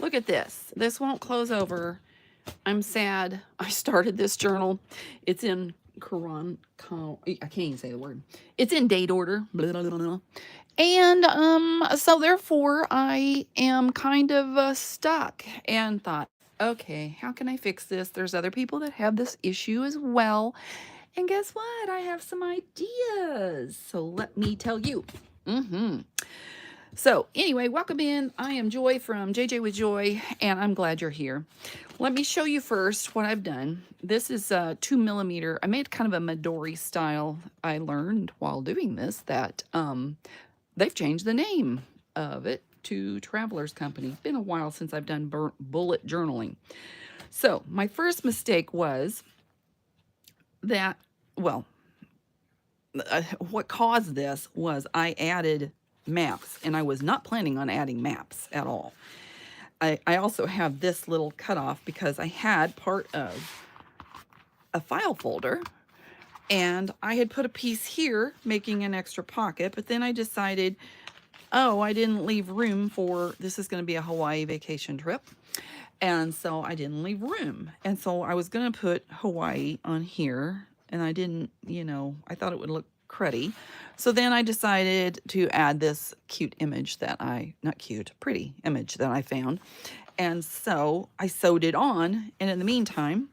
Look at this. This won't close over. I'm sad. I started this journal. It's in I can't even say the word. It's in date order. Blah, blah, blah, blah. And so therefore I am kind of stuck and thought, okay, how can I fix this? There's other people that have this issue as well. And guess what? I have some ideas. So let me tell you. So anyway, welcome in. I am Joy from JJ with Joy, and I'm glad you're here. Let me show you first what I've done. This is a 2mm. I made kind of a Midori style. I learned while doing this that they've changed the name of it to Traveler's Company. Been a while since I've done bullet journaling. So my first mistake was that, well, what caused this was I added maps, and I was not planning on adding maps at all. I also have this little cutoff because I had part of a file folder, and I had put a piece here making an extra pocket, but then I decided, oh, I didn't leave room for, this is going to be a Hawaii vacation trip. And so I didn't leave room. And so I was going to put Hawaii on here, and I didn't, I thought it would look cruddy. So then I decided to add this cute image that pretty image that I found. And so I sewed it on, and in the meantime,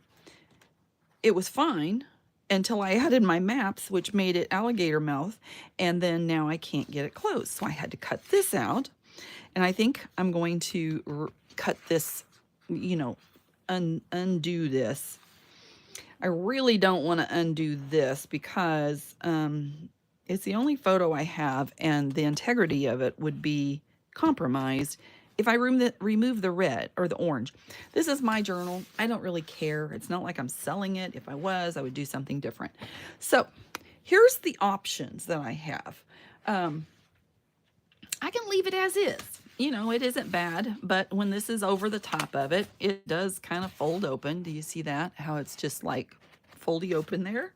it was fine until I added my maps, which made it alligator mouth, and then now I can't get it closed. So I had to cut this out, and I think I'm going to cut this, undo this. I really don't want to undo this because it's the only photo I have, and the integrity of it would be compromised if I remove the red or the orange. This is my journal. I don't really care. It's not like I'm selling it. If I was, I would do something different. So here's the options that I have. I can leave it as is. It isn't bad, but when this is over the top of it, it does kind of fold open. Do you see that? How it's just like foldy open there?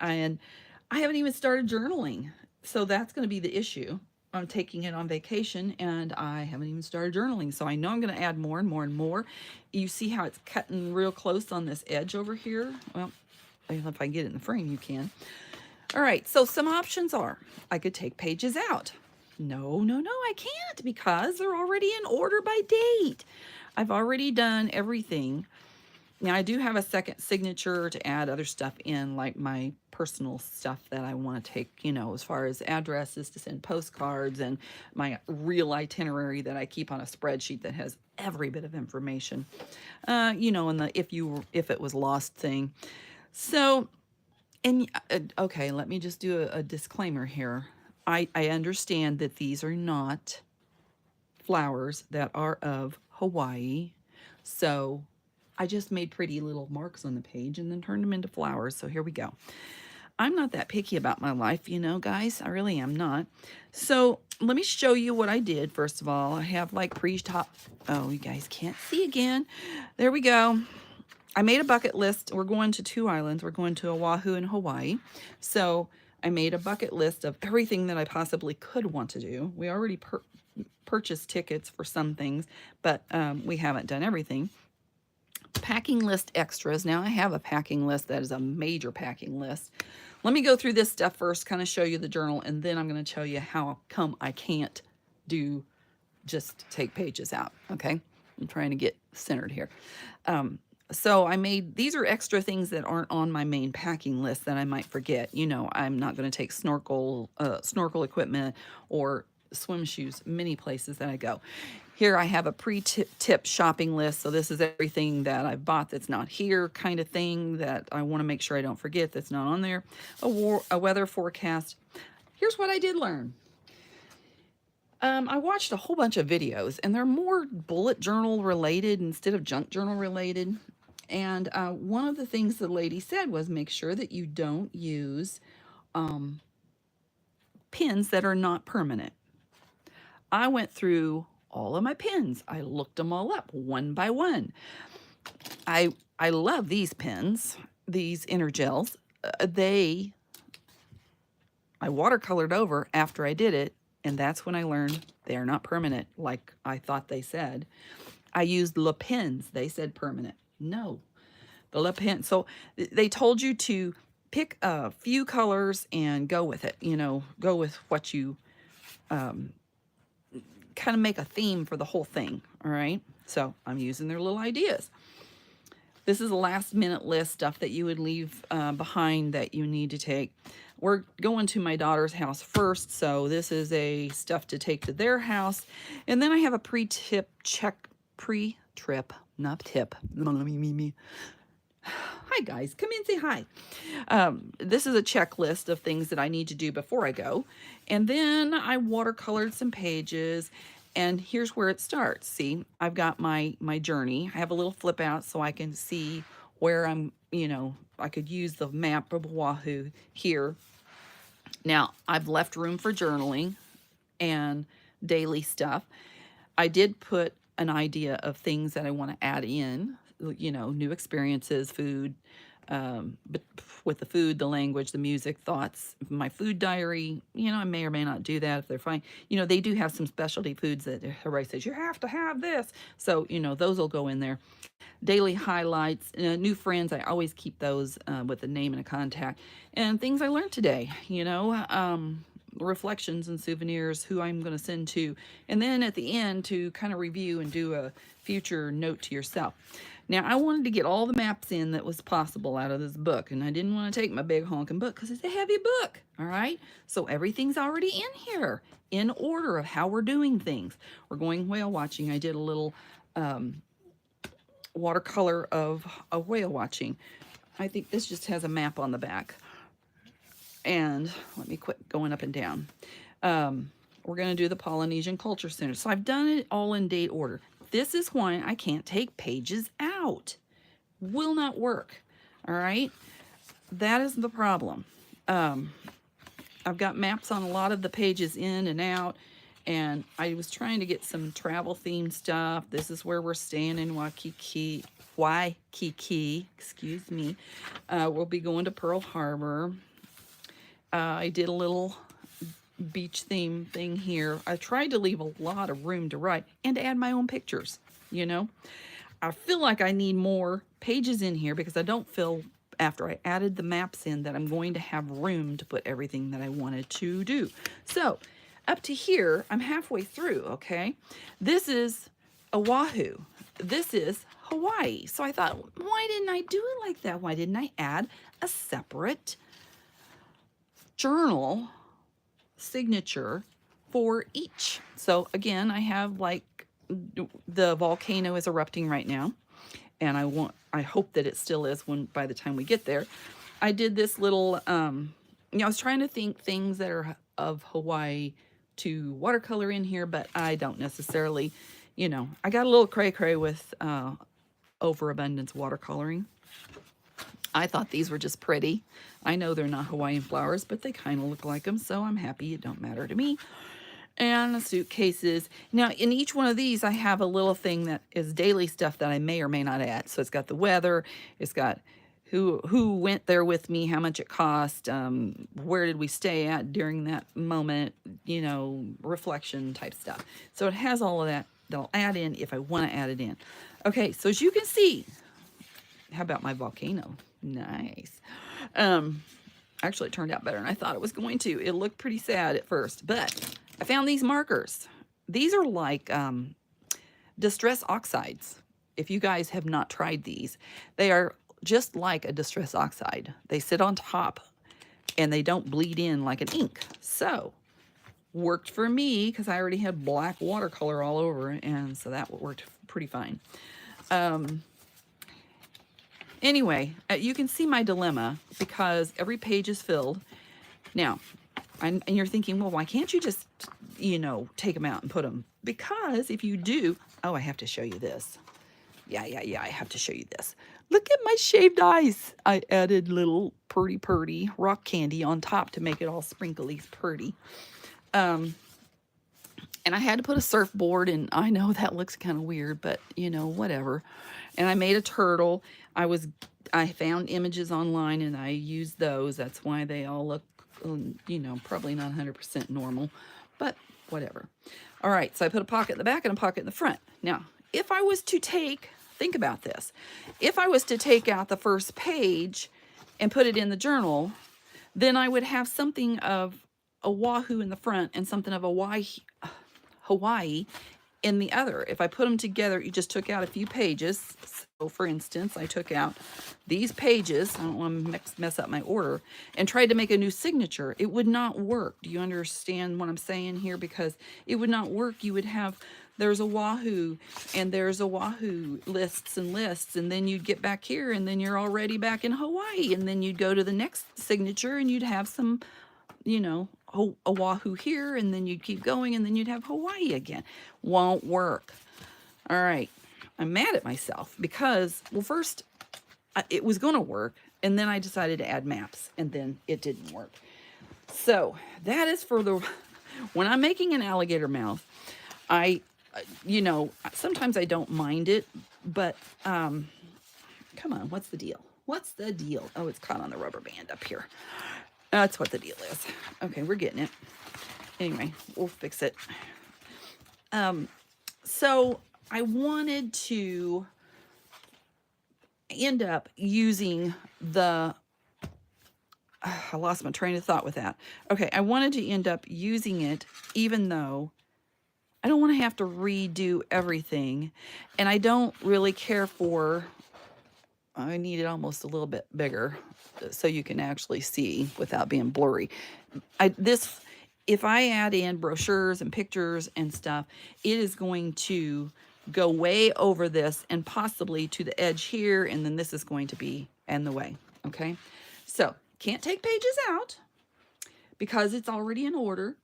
And I haven't even started journaling. So that's going to be the issue. I'm taking it on vacation, and I haven't even started journaling. So I know I'm going to add more and more and more. You see how it's cutting real close on this edge over here? Well, if I get it in the frame, you can. All right, so some options are, I could take pages out. No, I can't because they're already in order by date. I've already done everything. Now, I do have a second signature to add other stuff in, like my personal stuff that I want to take, as far as addresses to send postcards, and my real itinerary that I keep on a spreadsheet that has every bit of information, and the if it was lost thing. So, and okay, let me just do a disclaimer here. I understand that these are not flowers that are of Hawaii. So I just made pretty little marks on the page and then turned them into flowers. So here we go. I'm not that picky about my life, guys. I really am not. So let me show you what I did. First of all, I have like pre-top. Oh, you guys can't see again. There we go. I made a bucket list. We're going to 2 islands. We're going to Oahu and Hawaii. So I made a bucket list of everything that I possibly could want to do. We already purchased tickets for some things, but we haven't done everything. Packing list extras. Now I have a packing list that is a major packing list. Let me go through this stuff first, kind of show you the journal, and then I'm going to tell you how come I can't just take pages out. Okay, I'm trying to get centered here. So these are extra things that aren't on my main packing list that I might forget. I'm not going to take snorkel equipment or swim shoes many places that I go. Here I have a pre-tip shopping list. So this is everything that I've bought that's not here, kind of thing that I want to make sure I don't forget that's not on there. A weather forecast. Here's what I did learn. I watched a whole bunch of videos, and they're more bullet journal related instead of junk journal related. And one of the things the lady said was make sure that you don't use pins that are not permanent. I went through all of my pins. I looked them all up one by one. I love these pins, these inner gels. I watercolored over after I did it, and that's when I learned they're not permanent like I thought they said. I used Le Pens. They said permanent. No, the Le Pen. So they told you to pick a few colors and go with it. You know, go with what you kind of make a theme for the whole thing. All right. So I'm using their little ideas. This is a last minute list, stuff that you would leave behind that you need to take. We're going to my daughter's house first, so this is a stuff to take to their house. And then I have a pre-trip, not tip. Hi guys, come in, say hi. This is a checklist of things that I need to do before I go. And then I watercolored some pages, and here's where it starts. See, I've got my journey. I have a little flip out so I can see where I'm, you know, I could use the map of Oahu here. Now, I've left room for journaling and daily stuff. I did put an idea of things that I want to add in, you know, new experiences, food, but with the food, the language, the music, thoughts, my food diary, you know, I may or may not do that if they're fine. You know, they do have some specialty foods that everybody says, you have to have this. So, you know, those will go in there. Daily highlights, new friends, I always keep those with a name and a contact. And things I learned today, you know, reflections and souvenirs, who I'm going to send to. And then at the end to kind of review and do a future note to yourself. Now, I wanted to get all the maps in that was possible out of this book, and I didn't want to take my big honking book because it's a heavy book, all right? So everything's already in here in order of how we're doing things. We're going whale watching. I did a little watercolor of a whale watching. I think this just has a map on the back. And let me quit going up and down. We're going to do the Polynesian Culture Center. So I've done it all in date order. This is why I can't take pages out. Will not work. All right. That is the problem. I've got maps on a lot of the pages in and out. And I was trying to get some travel themed stuff. This is where we're staying in Waikiki. Excuse me. We'll be going to Pearl Harbor. I did a little beach theme thing here. I tried to leave a lot of room to write and to add my own pictures, you know. I feel like I need more pages in here because I don't feel, after I added the maps in, that I'm going to have room to put everything that I wanted to do. So up to here, I'm halfway through, okay? This is Oahu. This is Hawaii. So I thought, why didn't I do it like that? Why didn't I add a separate journal signature for each? So again, I have, like, the volcano is erupting right now, and I hope that it still is by the time we get there. I did this little you know, I was trying to think things that are of Hawaii to watercolor in here, but I don't necessarily, you know, I got a little cray with overabundance watercoloring. I thought these were just pretty. I know they're not Hawaiian flowers, but they kind of look like them, so I'm happy. It don't matter to me. And the suitcases. Now, in each one of these, I have a little thing that is daily stuff that I may or may not add. So it's got the weather. It's got who went there with me, how much it cost, where did we stay at during that moment, you know, reflection type stuff. So it has all of that that I'll add in if I want to add it in. Okay, so as you can see, how about my volcano? Nice. Actually, it turned out better than I thought it was going to. It looked pretty sad at first, but I found these markers. These are like distress oxides. If you guys have not tried these, they are just like a distress oxide. They sit on top and they don't bleed in like an ink. So worked for me because I already had black watercolor all over, and so that worked pretty fine. Anyway, you can see my dilemma because every page is filled. Now, and you're thinking, well, why can't you just, you know, take them out and put them? Because if you do, oh, I have to show you this. Yeah, I have to show you this. Look at my shaved ice. I added little purdy rock candy on top to make it all sprinkly purdy. And I had to put a surfboard, and I know that looks kind of weird, but, you know, whatever. And I made a turtle. I found images online, and I used those. That's why they all look, you know, probably not 100% normal, but whatever. All right, so I put a pocket in the back and a pocket in the front. Now, if I was to think about this, if I was to take out the first page and put it in the journal, then I would have something of Oahu in the front and something of Hawaii in the other. If I put them together, you just took out a few pages. So for instance, I took out these pages, I don't want to mess up my order, and tried to make a new signature. It would not work. Do you understand what I'm saying here? Because it would not work. You would have, there's Oahu and there's Oahu lists and lists, and then you'd get back here and then you're already back in Hawaii, and then you'd go to the next signature and you'd have some, you know, Oahu here, and then you'd keep going, and then you'd have Hawaii again. Won't work. All right. I'm mad at myself because, well, first, it was going to work, and then I decided to add maps, and then it didn't work. So that is for the, when I'm making an alligator mouth, you know, sometimes I don't mind it, but come on, what's the deal? What's the deal? Oh, it's caught on the rubber band up here. That's what the deal is. Okay, we're getting it. Anyway, we'll fix it. So I wanted to end up using the, I lost my train of thought with that. Okay, I wanted to end up using it even though I don't want to have to redo everything. And I don't really care for, I need it almost a little bit bigger so you can actually see without being blurry. If I add in brochures and pictures and stuff, it is going to go way over this and possibly to the edge here, and then this is going to be in the way, okay? So, can't take pages out because it's already in order.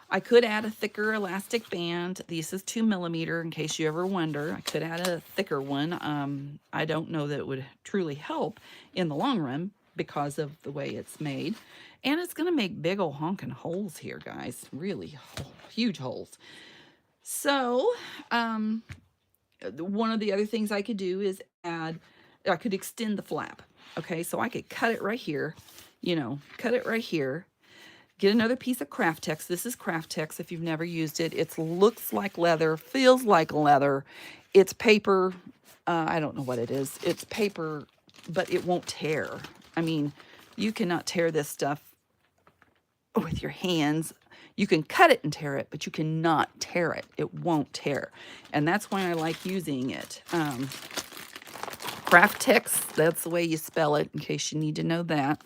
I could add a thicker elastic band. This is 2mm in case you ever wonder. I could add a thicker one. I don't know that it would truly help in the long run because of the way it's made. And it's going to make big old honking holes here, guys. Really huge holes. So, one of the other things I could do is I could extend the flap. Okay, so I could cut it right here, you know, cut it right here. Get another piece of kraft-tex. This is kraft-tex if you've never used it. It looks like leather, feels like leather. It's paper. I don't know what it is. It's paper, but it won't tear. I mean, you cannot tear this stuff with your hands. You can cut it and tear it, but you cannot tear it. It won't tear. And that's why I like using it. Kraft-tex, that's the way you spell it, in case you need to know that.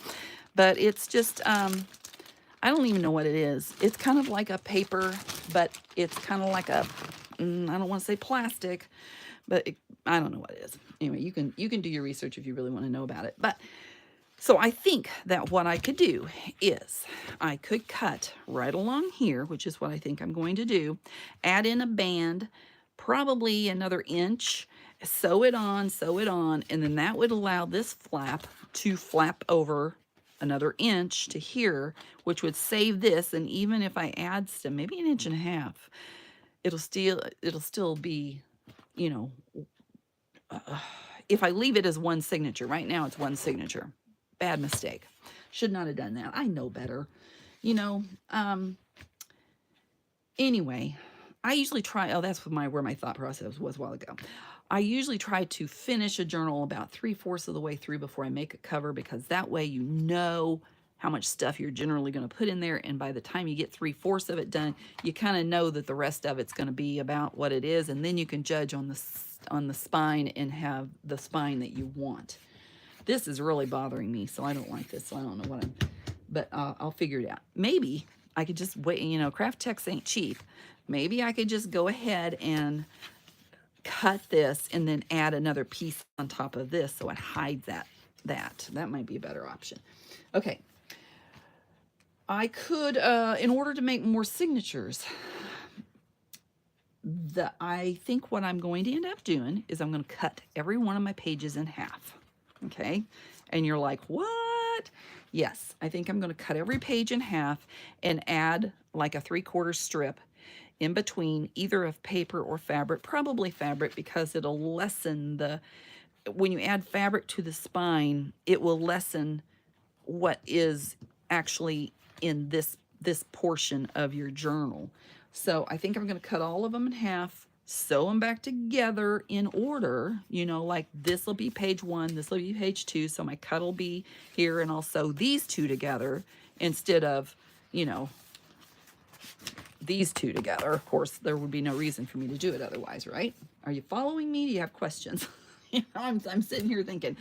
But it's just... I don't even know what it is. It's kind of like a paper, but it's kind of like a, I don't want to say plastic, but I don't know what it is. Anyway, you can do your research if you really want to know about it. But so I think that what I could do is I could cut right along here, which is what I think I'm going to do, add in a band, probably another inch, sew it on, and then that would allow this flap to flap over another inch to here, which would save this. And even if I add some, maybe 1.5 inches, it'll still be, you know, if I leave it as one signature. Right now it's one signature. Bad mistake. Should not have done that. I know better, you know. Anyway, I usually try, oh, that's where my thought process was a while ago. I usually try to finish a journal about 3/4 of the way through before I make a cover, because that way you know how much stuff you're generally going to put in there, and by the time you get 3/4 of it done, you kind of know that the rest of it's going to be about what it is, and then you can judge on the spine and have the spine that you want. This is really bothering me, so I don't like this, so I don't know what but I'll figure it out. Maybe I could just wait, you know, kraft-tex ain't cheap. Maybe I could just go ahead and cut this and then add another piece on top of this so it hides that. That might be a better option. Okay. I could, in order to make more signatures, I think what I'm going to end up doing is I'm going to cut every one of my pages in half. Okay. And you're like, what? Yes, I think I'm going to cut every page in half and add like a 3/4 strip in between, either of paper or fabric, probably fabric, because it'll lessen when you add fabric to the spine, it will lessen what is actually in this portion of your journal. So I think I'm going to cut all of them in half, sew them back together in order, like this will be page 1, this will be page 2, so my cut will be here, and I'll sew these two together instead of, you know, these two together. Of course, there would be no reason for me to do it otherwise, right? Are you following me? Do you have questions? I'm sitting here thinking,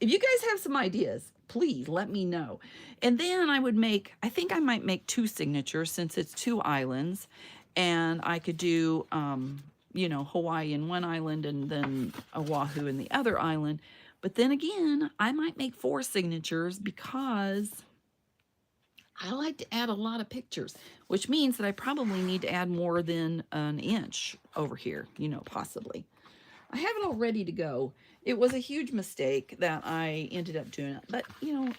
if you guys have some ideas, please let me know. And then I think I might make 2 signatures since it's 2 islands. And I could do, Hawaii in one island and then Oahu in the other island. But then again, I might make 4 signatures because I like to add a lot of pictures, which means that I probably need to add more than an inch over here, possibly. I have it all ready to go. It was a huge mistake that I ended up doing it, but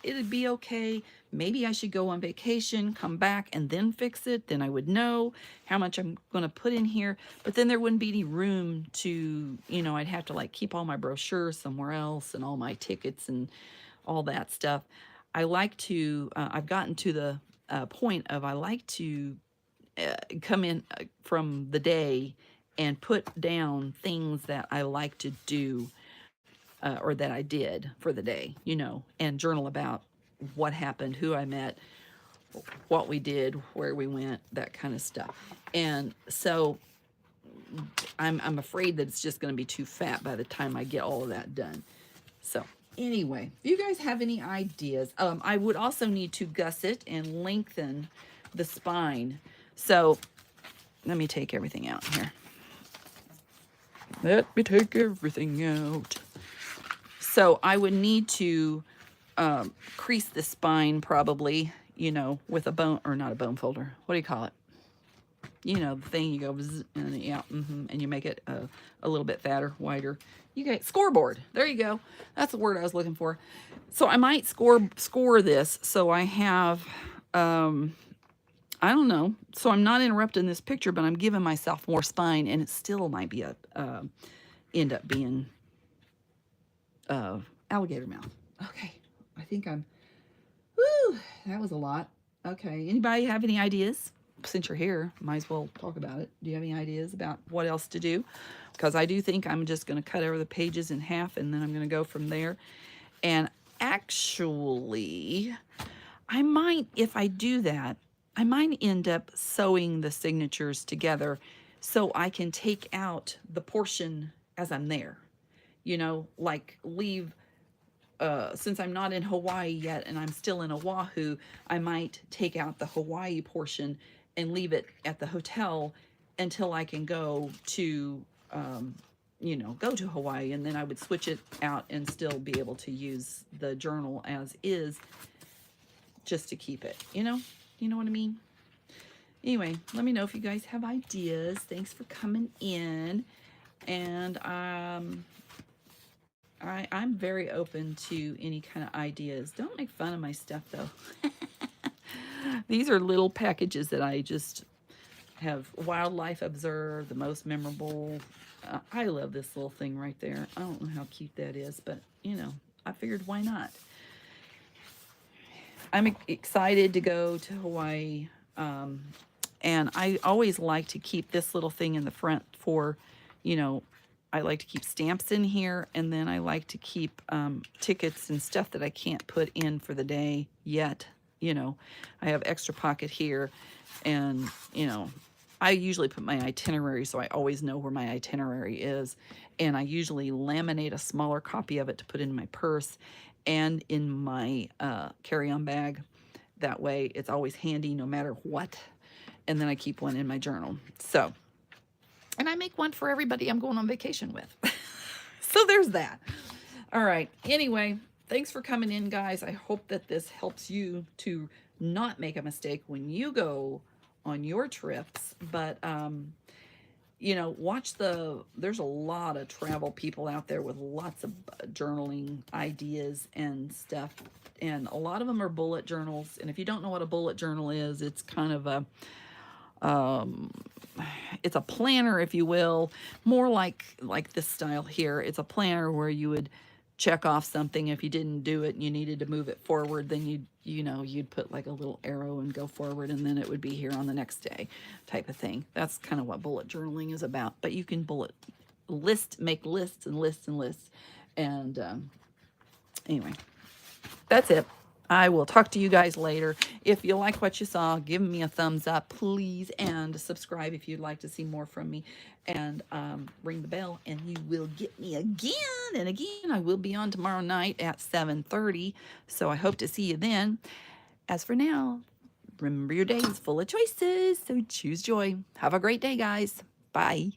it'd be okay. Maybe I should go on vacation, come back, and then fix it. Then I would know how much I'm going to put in here, but then there wouldn't be any room to, I'd have to like keep all my brochures somewhere else and all my tickets and all that stuff. I like to, I've gotten to the point of I like to come in from the day and put down things that I like to do or that I did for the day, and journal about what happened, who I met, what we did, where we went, that kind of stuff. And so I'm afraid that it's just going to be too fat by the time I get all of that done. So anyway, if you guys have any ideas, I would also need to gusset and lengthen the spine. So let me take everything out here. Let me take everything out. So I would need to crease the spine probably, with a bone, or not a bone folder. What do you call it? The thing you go, and yeah, and you make it a little bit fatter, wider. You get scoreboard. There you go. That's the word I was looking for. So I might score this so I have, I don't know. So I'm not interrupting this picture, but I'm giving myself more spine, and it still might be end up being alligator mouth. Okay, I think that was a lot. Okay, anybody have any ideas? Since you're here, might as well talk about it. Do you have any ideas about what else to do? Because I do think I'm just going to cut over the pages in half, and then I'm going to go from there. And actually, I might, if I do that, I might end up sewing the signatures together so I can take out the portion as I'm there. Like leave, since I'm not in Hawaii yet and I'm still in Oahu, I might take out the Hawaii portion and leave it at the hotel until I can go to, go to Hawaii, and then I would switch it out and still be able to use the journal as is, just to keep it, You know what I mean? Anyway, let me know if you guys have ideas. Thanks for coming in. And I'm very open to any kind of ideas. Don't make fun of my stuff, though. These are little packages that I just have wildlife observed, the most memorable. I love this little thing right there. I don't know how cute that is, but, I figured why not? I'm excited to go to Hawaii. And I always like to keep this little thing in the front for, I like to keep stamps in here, and then I like to keep tickets and stuff that I can't put in for the day yet. I have extra pocket here, and, I usually put my itinerary, so I always know where my itinerary is. And I usually laminate a smaller copy of it to put in my purse and in my carry-on bag. That way it's always handy no matter what. And then I keep one in my journal. So, and I make one for everybody I'm going on vacation with. So there's that. All right. Anyway, thanks for coming in, guys. I hope that this helps you to not make a mistake when you go on your trips. But, there's a lot of travel people out there with lots of journaling ideas and stuff. And a lot of them are bullet journals. And if you don't know what a bullet journal is, it's kind of it's a planner, if you will, more like this style here. It's a planner where you would check off something. If you didn't do it and you needed to move it forward, then you'd put like a little arrow and go forward, and then it would be here on the next day, type of thing. That's kind of what bullet journaling is about. But you can make lists and lists and lists. And anyway, that's it. I will talk to you guys later. If you like what you saw, give me a thumbs up, please, and subscribe if you'd like to see more from me. And ring the bell, and you will get me again and again. I will be on tomorrow night at 7:30, so I hope to see you then. As for now, remember your day is full of choices, so choose joy. Have a great day, guys. Bye.